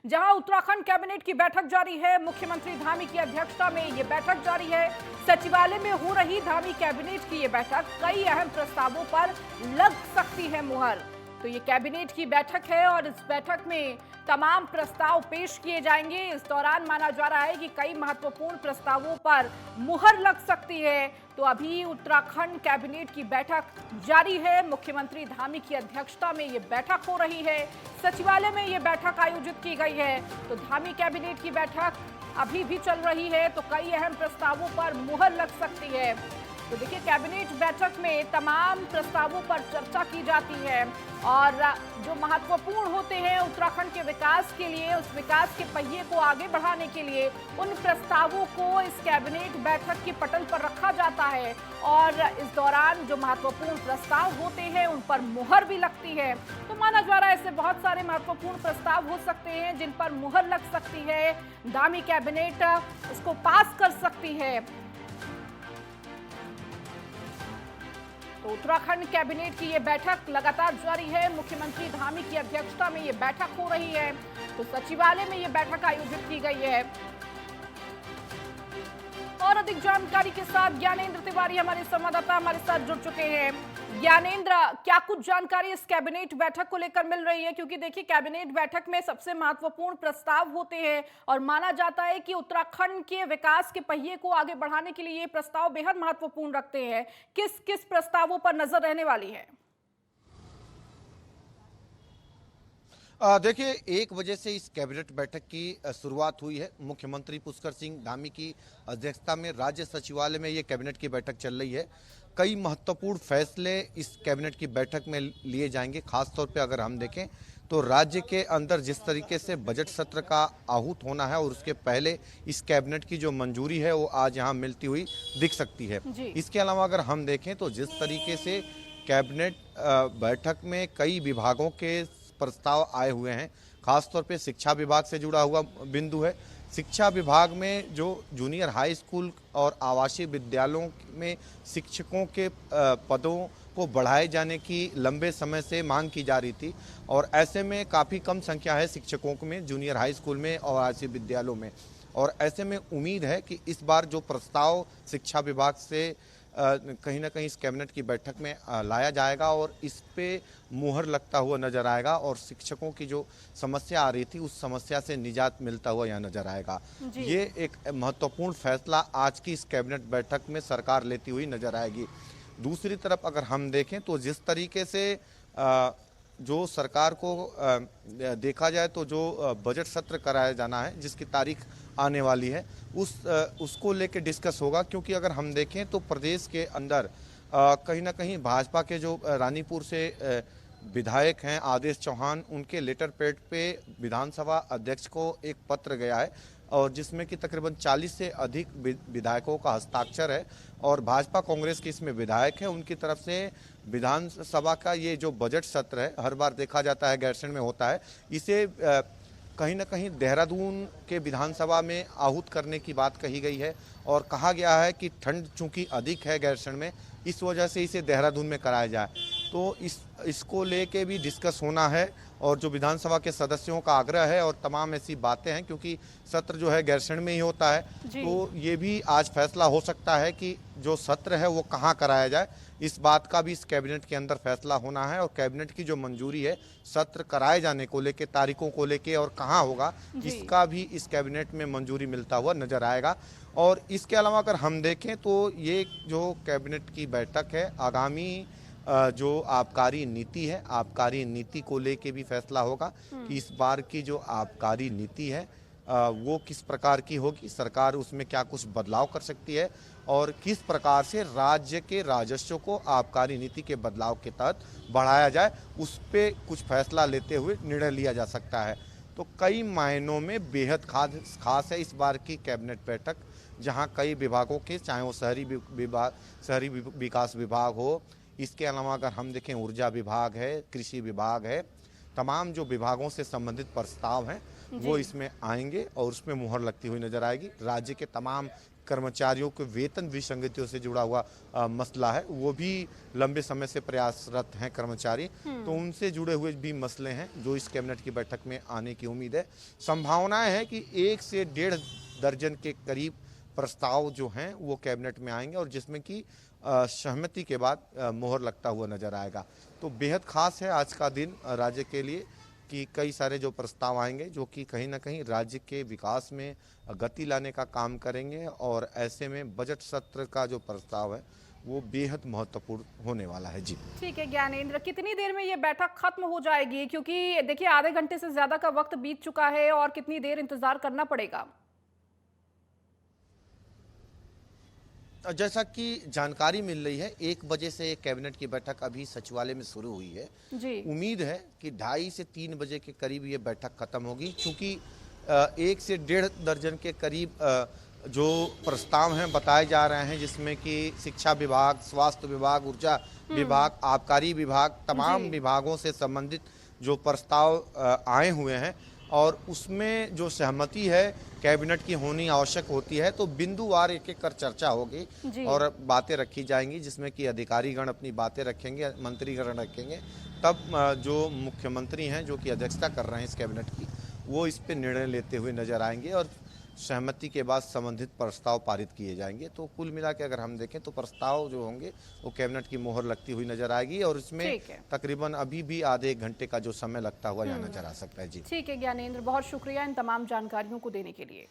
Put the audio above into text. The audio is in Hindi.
जहां उत्तराखंड कैबिनेट की बैठक जारी है। मुख्यमंत्री धामी की अध्यक्षता में ये बैठक जारी है। सचिवालय में हो रही धामी कैबिनेट की ये बैठक कई अहम प्रस्तावों पर लग सकती है मुहर। तो ये कैबिनेट की बैठक है और इस बैठक में तमाम प्रस्ताव पेश किए जाएंगे। इस दौरान माना जा रहा है कि कई महत्वपूर्ण प्रस्तावों पर मुहर लग सकती है। तो अभी उत्तराखंड कैबिनेट की बैठक जारी है। मुख्यमंत्री धामी की अध्यक्षता में ये बैठक हो रही है। सचिवालय में ये बैठक आयोजित की गई है। तो धामी कैबिनेट की बैठक अभी भी चल रही है। तो कई अहम प्रस्तावों पर मुहर लग सकती है। तो देखिए, कैबिनेट बैठक में तमाम प्रस्तावों पर चर्चा की जाती है और जो महत्वपूर्ण होते हैं उत्तराखंड के विकास के लिए, उस विकास के पहिए को आगे बढ़ाने के लिए, उन प्रस्तावों को इस कैबिनेट बैठक के पटल पर रखा जाता है और इस दौरान जो महत्वपूर्ण प्रस्ताव होते हैं उन पर मुहर भी लगती है। तो माना जा रहा है ऐसे बहुत सारे महत्वपूर्ण प्रस्ताव हो सकते हैं जिन पर मुहर लग सकती है। धामी कैबिनेट उसको पास कर सकती है। तो उत्तराखंड कैबिनेट की ये बैठक लगातार जारी है। मुख्यमंत्री धामी की अध्यक्षता में ये बैठक हो रही है। तो सचिवालय में ये बैठक आयोजित की गई है। और अधिक जानकारी के साथ ज्ञानेंद्र तिवारी हमारे संवाददाता हमारे साथ जुड़ चुके हैं। ज्ञानेंद्र, क्या कुछ जानकारी इस कैबिनेट बैठक को लेकर मिल रही है? क्योंकि देखिए, कैबिनेट बैठक में सबसे महत्वपूर्ण प्रस्ताव होते हैं और माना जाता है कि उत्तराखंड के विकास के पहिए को आगे बढ़ाने के लिए ये प्रस्ताव बेहद महत्वपूर्ण रखते हैं। किस किस प्रस्तावों पर नजर रहने वाली है? देखिए, 1 बजे से इस कैबिनेट बैठक की शुरुआत हुई है। मुख्यमंत्री पुष्कर सिंह धामी की अध्यक्षता में राज्य सचिवालय में ये कैबिनेट की बैठक चल रही है। कई महत्वपूर्ण फैसले इस कैबिनेट की बैठक में लिए जाएंगे। खासतौर पे अगर हम देखें तो राज्य के अंदर जिस तरीके से बजट सत्र का आहूत होना है और उसके पहले इस कैबिनेट की जो मंजूरी है वो आज यहाँ मिलती हुई दिख सकती है। इसके अलावा अगर हम देखें तो जिस तरीके से कैबिनेट बैठक में कई विभागों के प्रस्ताव आए हुए हैं, खासतौर पे शिक्षा विभाग से जुड़ा हुआ बिंदु है। शिक्षा विभाग में जो जूनियर हाई स्कूल और आवासीय विद्यालयों में शिक्षकों के पदों को बढ़ाए जाने की लंबे समय से मांग की जा रही थी और ऐसे में काफ़ी कम संख्या है शिक्षकों में जूनियर हाई स्कूल में और आवासीय विद्यालयों में। और ऐसे में उम्मीद है कि इस बार जो प्रस्ताव शिक्षा विभाग से कहीं ना कहीं इस कैबिनेट की बैठक में लाया जाएगा और इस पे मुहर लगता हुआ नजर आएगा और शिक्षकों की जो समस्या आ रही थी उस समस्या से निजात मिलता हुआ यहाँ नजर आएगा। ये एक महत्वपूर्ण फैसला आज की इस कैबिनेट बैठक में सरकार लेती हुई नजर आएगी। दूसरी तरफ अगर हम देखें तो जिस तरीके से जो सरकार को देखा जाए तो जो बजट सत्र कराया जाना है जिसकी तारीख आने वाली है उसको लेके डिस्कस होगा। क्योंकि अगर हम देखें तो प्रदेश के अंदर कहीं ना कहीं भाजपा के जो रानीपुर से विधायक हैं आदेश चौहान, उनके लेटर पैड पे विधानसभा अध्यक्ष को एक पत्र गया है और जिसमें कि तकरीबन 40 से अधिक विधायकों का हस्ताक्षर है और भाजपा कांग्रेस के इसमें विधायक हैं। उनकी तरफ से विधानसभा का ये जो बजट सत्र है, हर बार देखा जाता है गैरसैंण में होता है, इसे कहीं ना कहीं देहरादून के विधानसभा में आहूत करने की बात कही गई है और कहा गया है कि ठंड चूंकि अधिक है गैरसैंण में, इस वजह से इसे देहरादून में कराया जाए। तो इसको लेके भी डिस्कस होना है और जो विधानसभा के सदस्यों का आग्रह है और तमाम ऐसी बातें हैं क्योंकि सत्र जो है गैरसैंण में ही होता है, तो ये भी आज फैसला हो सकता है कि जो सत्र है वो कहाँ कराया जाए। इस बात का भी इस कैबिनेट के अंदर फैसला होना है और कैबिनेट की जो मंजूरी है सत्र कराए जाने को लेके, तारीखों को लेके और कहाँ होगा, इसका भी इस कैबिनेट में मंजूरी मिलता हुआ नजर आएगा। और इसके अलावा अगर हम देखें तो ये जो कैबिनेट की बैठक है, आगामी जो आबकारी नीति है, आबकारी नीति को लेके भी फैसला होगा कि इस बार की जो आबकारी नीति है वो किस प्रकार की होगी, सरकार उसमें क्या कुछ बदलाव कर सकती है और किस प्रकार से राज्य के राजस्व को आबकारी नीति के बदलाव के तहत बढ़ाया जाए, उस पे कुछ फैसला लेते हुए निर्णय लिया जा सकता है। तो कई मायनों में बेहद खास है इस बार की कैबिनेट बैठक, जहां कई विभागों के, चाहे वो शहरी विकास विभाग हो, इसके अलावा अगर हम देखें ऊर्जा विभाग है, कृषि विभाग है, तमाम जो विभागों से संबंधित प्रस्ताव हैं वो इसमें आएंगे और उसमें मुहर लगती हुई नजर आएगी। राज्य के तमाम कर्मचारियों के वेतन विसंगतियों से जुड़ा हुआ मसला है, वो भी लंबे समय से प्रयासरत हैं कर्मचारी, तो उनसे जुड़े हुए भी मसले हैं जो इस कैबिनेट की बैठक में आने की उम्मीद है। संभावनाएं है कि 1 से 1.5 दर्जन के करीब प्रस्ताव जो हैं वो कैबिनेट में आएंगे और जिसमें कि सहमति के बाद मोहर लगता हुआ नजर आएगा। तो बेहद खास है आज का दिन राज्य के लिए कि कई सारे जो प्रस्ताव आएंगे जो कि कहीं ना कहीं राज्य के विकास में गति लाने का काम करेंगे और ऐसे में बजट सत्र का जो प्रस्ताव है वो बेहद महत्वपूर्ण होने वाला है। जी ठीक है ज्ञानेंद्र, कितनी देर में ये बैठक खत्म हो जाएगी? क्योंकि देखिए आधे घंटे से ज्यादा का वक्त बीत चुका है और कितनी देर इंतजार करना पड़ेगा? जैसा कि जानकारी मिल रही है 1 बजे से कैबिनेट की बैठक अभी सचिवालय में शुरू हुई है। जी। उम्मीद है कि 2:30 से 3 बजे के करीब ये बैठक खत्म होगी, क्योंकि 1 से 1.5 दर्जन के करीब जो प्रस्ताव हैं बताए जा रहे हैं, जिसमें कि शिक्षा विभाग, स्वास्थ्य विभाग, ऊर्जा विभाग, आबकारी विभाग, तमाम विभागों से संबंधित जो प्रस्ताव आए हुए हैं और उसमें जो सहमति है कैबिनेट की होनी आवश्यक होती है, तो बिंदुवार एक एक कर चर्चा होगी और बातें रखी जाएंगी, जिसमें कि अधिकारीगण अपनी बातें रखेंगे, मंत्रीगण रखेंगे। तब जो मुख्यमंत्री हैं जो कि अध्यक्षता कर रहे हैं इस कैबिनेट की, वो इस पे निर्णय लेते हुए नजर आएंगे और सहमति के बाद संबंधित प्रस्ताव पारित किए जाएंगे। तो कुल मिला के अगर हम देखें तो प्रस्ताव जो होंगे वो कैबिनेट की मोहर लगती हुई नजर आएगी और इसमें तकरीबन अभी भी आधे 1 घंटे का जो समय लगता हुआ यहाँ नजर आ सकता है। जी ठीक है ज्ञानेंद्र, बहुत शुक्रिया इन तमाम जानकारियों को देने के लिए।